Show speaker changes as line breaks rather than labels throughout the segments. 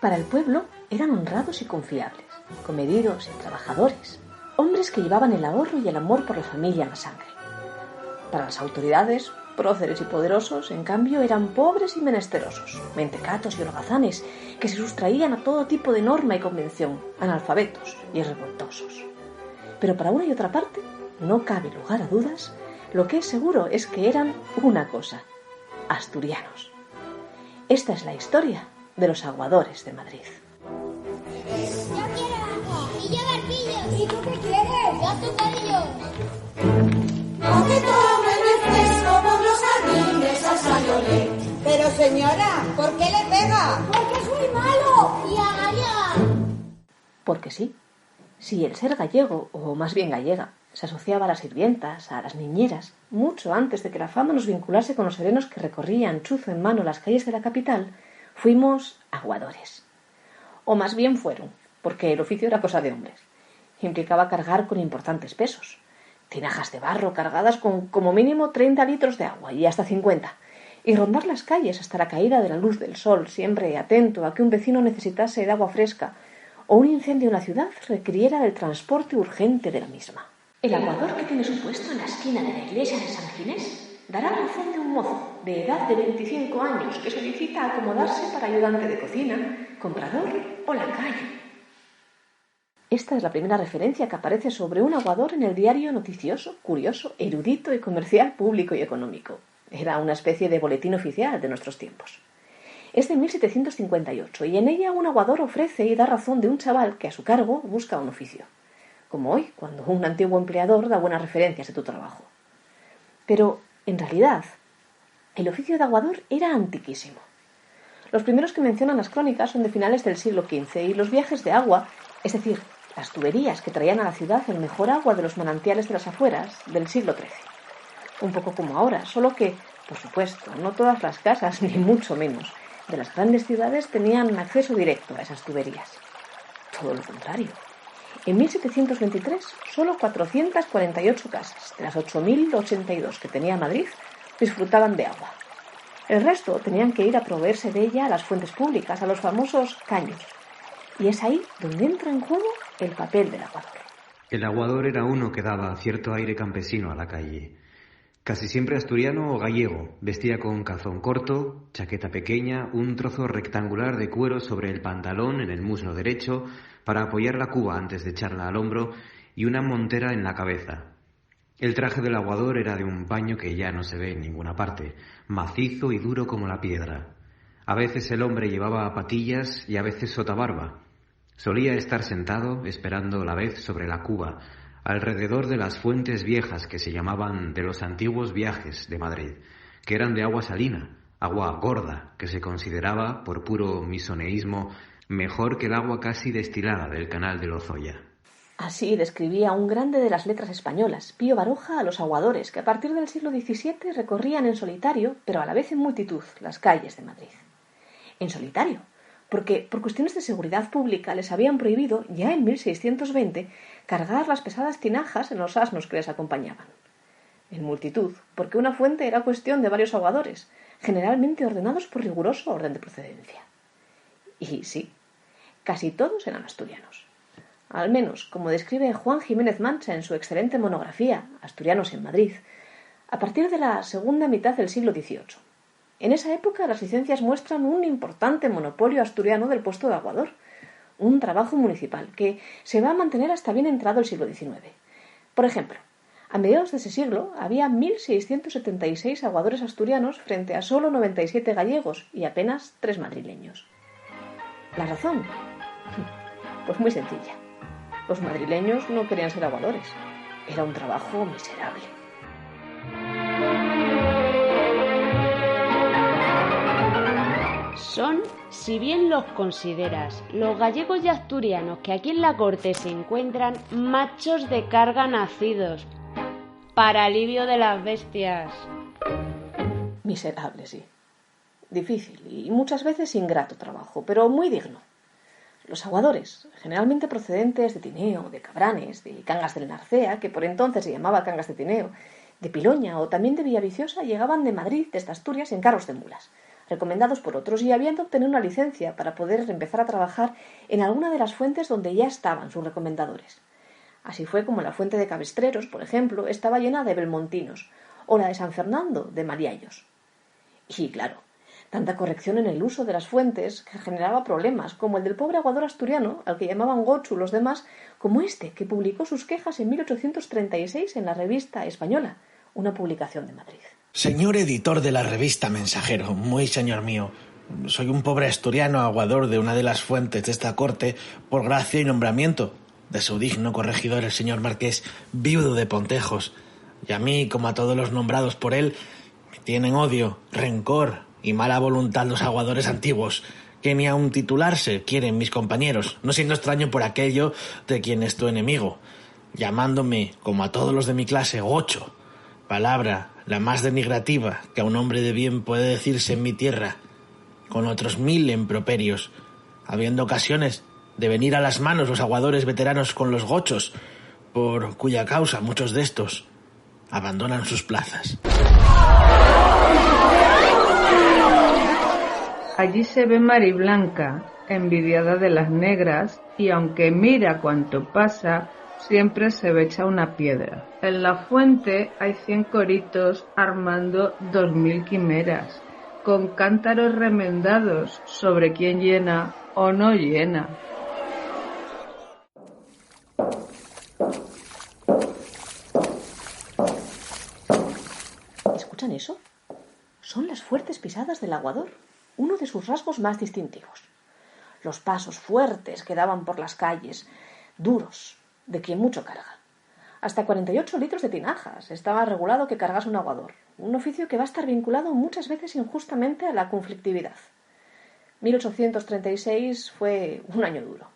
Para el pueblo eran honrados y confiables, comedidos y trabajadores, hombres que llevaban el ahorro y el amor por la familia en la sangre. Para las autoridades, próceres y poderosos, en cambio, eran pobres y menesterosos, mentecatos y holgazanes, que se sustraían a todo tipo de norma y convención, analfabetos y revoltosos. Pero para una y otra parte, no cabe lugar a dudas, lo que es seguro es que eran una cosa: asturianos. Esta es la historia de los aguadores de Madrid.
Yo quiero agua. Y yo barquillos. ¿Y tú qué quieres? Yo azucarillos.
No te tomen el fresco por los jardines al Sayolé.
Pero señora, ¿por qué le pega?
Porque es muy malo. Y a gallega.
Porque sí, si el ser gallego, o más bien gallega, se asociaba a las sirvientas, a las niñeras, mucho antes de que la fama nos vinculase con los serenos que recorrían chuzo en mano las calles de la capital, fuimos aguadores. O más bien fueron, porque el oficio era cosa de hombres. Implicaba cargar con importantes pesos. Tinajas de barro cargadas con como mínimo 30 litros de agua y hasta 50. Y rondar las calles hasta la caída de la luz del sol, siempre atento a que un vecino necesitase de agua fresca o un incendio en la ciudad requiriera del transporte urgente de la misma. El aguador que tiene su puesto en la esquina de la iglesia de San Ginés dará razón de un mozo de edad de 25 años que solicita acomodarse para ayudante de cocina, comprador o lacayo. Esta es la primera referencia que aparece sobre un aguador en el diario noticioso, curioso, erudito y comercial, público y económico. Era una especie de boletín oficial de nuestros tiempos. Es de 1758 y en ella un aguador ofrece y da razón de un chaval que a su cargo busca un oficio. Como hoy, cuando un antiguo empleador da buenas referencias de tu trabajo. Pero, en realidad, el oficio de aguador era antiquísimo. Los primeros que mencionan las crónicas son de finales del siglo XV y los viajes de agua, es decir, las tuberías que traían a la ciudad el mejor agua de los manantiales de las afueras, del siglo XIII. Un poco como ahora, solo que, por supuesto, no todas las casas, ni mucho menos, de las grandes ciudades tenían acceso directo a esas tuberías. Todo lo contrario. En 1723, solo 448 casas, de las 8.082 que tenía Madrid, disfrutaban de agua. El resto tenían que ir a proveerse de ella a las fuentes públicas, a los famosos caños. Y es ahí donde entra en juego el papel del aguador.
El aguador era uno que daba cierto aire campesino a la calle. Casi siempre asturiano o gallego, vestía con calzón corto, chaqueta pequeña, un trozo rectangular de cuero sobre el pantalón en el muslo derecho para apoyar la cuba antes de echarla al hombro y una montera en la cabeza. El traje del aguador era de un paño que ya no se ve en ninguna parte, macizo y duro como la piedra. A veces el hombre llevaba patillas y a veces sotabarba. Solía estar sentado esperando la vez sobre la cuba, alrededor de las fuentes viejas que se llamaban de los antiguos viajes de Madrid, que eran de agua salina, agua gorda, que se consideraba, por puro misoneísmo, mejor que el agua casi destilada del canal de Lozoya.
Así describía un grande de las letras españolas, Pío Baroja, a los aguadores que a partir del siglo XVII recorrían en solitario, pero a la vez en multitud, las calles de Madrid. En solitario, porque por cuestiones de seguridad pública les habían prohibido, ya en 1620, cargar las pesadas tinajas en los asnos que les acompañaban. En multitud, porque una fuente era cuestión de varios aguadores, generalmente ordenados por riguroso orden de procedencia. Y sí, casi todos eran asturianos. Al menos, como describe Juan Jiménez Mancha en su excelente monografía Asturianos en Madrid, a partir de la segunda mitad del siglo XVIII. En esa época las licencias muestran un importante monopolio asturiano del puesto de aguador, un trabajo municipal que se va a mantener hasta bien entrado el siglo XIX. Por ejemplo, a mediados de ese siglo había 1.676 aguadores asturianos frente a solo 97 gallegos y apenas 3 madrileños. ¿La razón? Pues muy sencilla. Los madrileños no querían ser aguadores. Era un trabajo miserable.
Son, si bien los consideras, los gallegos y asturianos que aquí en la corte se encuentran machos de carga nacidos, para alivio de las bestias.
Miserable, sí. Difícil y muchas veces ingrato trabajo, pero muy digno. Los aguadores, generalmente procedentes de Tineo, de Cabranes, de Cangas del Narcea, que por entonces se llamaba Cangas de Tineo, de Piloña o también de Villaviciosa, llegaban de Madrid desde Asturias en carros de mulas, recomendados por otros, y habían de obtener una licencia para poder empezar a trabajar en alguna de las fuentes donde ya estaban sus recomendadores. Así fue como la fuente de Cabestreros, por ejemplo, estaba llena de belmontinos, o la de San Fernando de mariallos. Y claro, tanta corrección en el uso de las fuentes que generaba problemas, como el del pobre aguador asturiano, al que llamaban Gochu los demás, como este, que publicó sus quejas en 1836 en la Revista Española, una publicación de Madrid.
Señor editor de la revista Mensajero, muy señor mío, soy un pobre asturiano aguador de una de las fuentes de esta corte por gracia y nombramiento de su digno corregidor, el señor Marqués, viudo de Pontejos, y a mí, como a todos los nombrados por él, me tienen odio, rencor y mala voluntad los aguadores antiguos, que ni aun titularse quieren mis compañeros, no siendo extraño por aquello de quien es tu enemigo, llamándome, como a todos los de mi clase, gocho, palabra la más denigrativa que a un hombre de bien puede decirse en mi tierra, con otros 1000 improperios, habiendo ocasiones de venir a las manos los aguadores veteranos con los gochos, por cuya causa muchos de estos abandonan sus plazas.
Allí se ve Mariblanca, envidiada de las negras, y aunque mira cuanto pasa, siempre se ve echa una piedra. En la fuente hay 100 coritos armando 2000 quimeras, con cántaros remendados sobre quién llena o no llena.
¿Escuchan eso? Son las fuertes pisadas del aguador, uno de sus rasgos más distintivos. Los pasos fuertes que daban por las calles, duros, de quien mucho carga. Hasta 48 litros de tinajas estaba regulado que cargase un aguador, un oficio que va a estar vinculado muchas veces injustamente a la conflictividad. 1836 fue un año duro.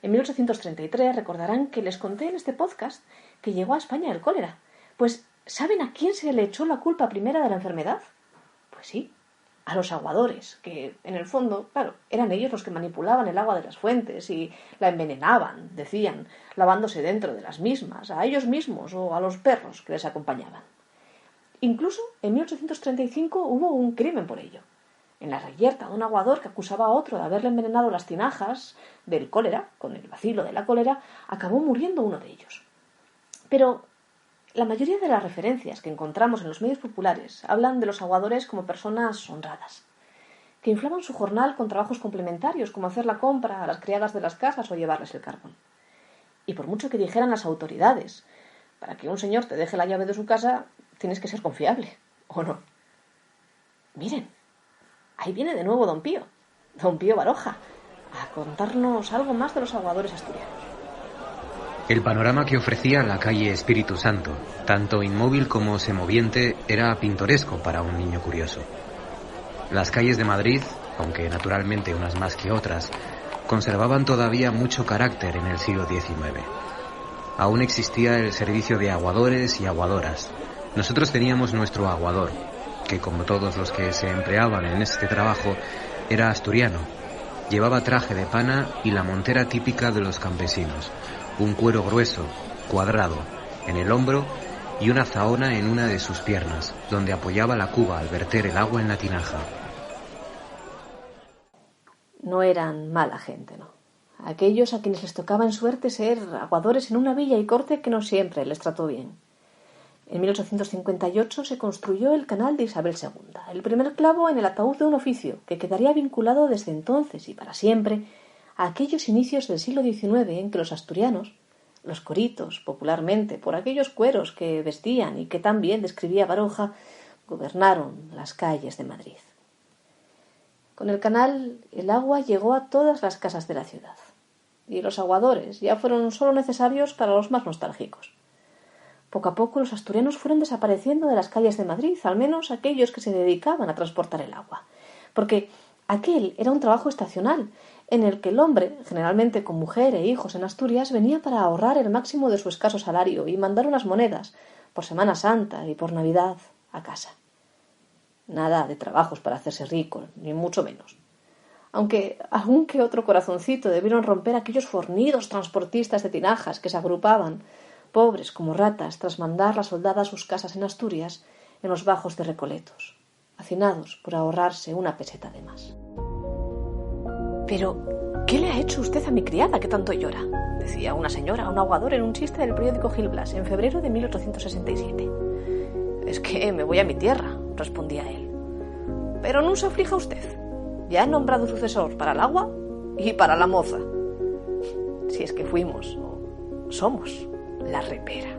En 1833 recordarán que les conté en este podcast que llegó a España el cólera. Pues, ¿saben a quién se le echó la culpa primera de la enfermedad? Pues sí, a los aguadores, que en el fondo, claro, eran ellos los que manipulaban el agua de las fuentes y la envenenaban, decían, lavándose dentro de las mismas, a ellos mismos o a los perros que les acompañaban. Incluso en 1835 hubo un crimen por ello. En la Reyerta, un aguador que acusaba a otro de haberle envenenado las tinajas del cólera, con el bacilo de la cólera, acabó muriendo uno de ellos. Pero la mayoría de las referencias que encontramos en los medios populares hablan de los aguadores como personas honradas, que inflaban su jornal con trabajos complementarios, como hacer la compra a las criadas de las casas o llevarles el carbón. Y por mucho que dijeran las autoridades, para que un señor te deje la llave de su casa, tienes que ser confiable, ¿o no? Miren, ahí viene de nuevo don Pío Baroja, a contarnos algo más de los aguadores asturianos.
El panorama que ofrecía la calle Espíritu Santo, tanto inmóvil como semoviente, era pintoresco para un niño curioso. Las calles de Madrid, aunque naturalmente unas más que otras, conservaban todavía mucho carácter en el siglo XIX. Aún existía el servicio de aguadores y aguadoras. Nosotros teníamos nuestro aguador, que como todos los que se empleaban en este trabajo, era asturiano. Llevaba traje de pana y la montera típica de los campesinos, un cuero grueso, cuadrado, en el hombro y una zahona en una de sus piernas, donde apoyaba la cuba al verter el agua en la tinaja.
No eran mala gente, ¿no? Aquellos a quienes les tocaba en suerte ser aguadores en una villa y corte que no siempre les trató bien. En 1858 se construyó el canal de Isabel II, el primer clavo en el ataúd de un oficio que quedaría vinculado desde entonces y para siempre a aquellos inicios del siglo XIX en que los asturianos, los coritos, popularmente, por aquellos cueros que vestían y que tan bien describía Baroja, gobernaron las calles de Madrid. Con el canal, el agua llegó a todas las casas de la ciudad, y los aguadores ya fueron solo necesarios para los más nostálgicos. Poco a poco los asturianos fueron desapareciendo de las calles de Madrid, al menos aquellos que se dedicaban a transportar el agua, porque aquel era un trabajo estacional, en el que el hombre, generalmente con mujer e hijos en Asturias, venía para ahorrar el máximo de su escaso salario y mandar unas monedas, por Semana Santa y por Navidad, a casa. Nada de trabajos para hacerse rico, ni mucho menos. Aunque algún que otro corazoncito debieron romper aquellos fornidos transportistas de tinajas que se agrupaban, pobres como ratas, tras mandar la soldada a sus casas en Asturias, en los bajos de Recoletos, hacinados por ahorrarse una peseta de más. «Pero, ¿qué le ha hecho usted a mi criada que tanto llora?», decía una señora a un aguador en un chiste del periódico Gil Blas en febrero de 1867. «Es que me voy a mi tierra», respondía él. «Pero no se aflija usted. Ya he nombrado sucesor para el agua y para la moza. Si es que fuimos o somos la repera».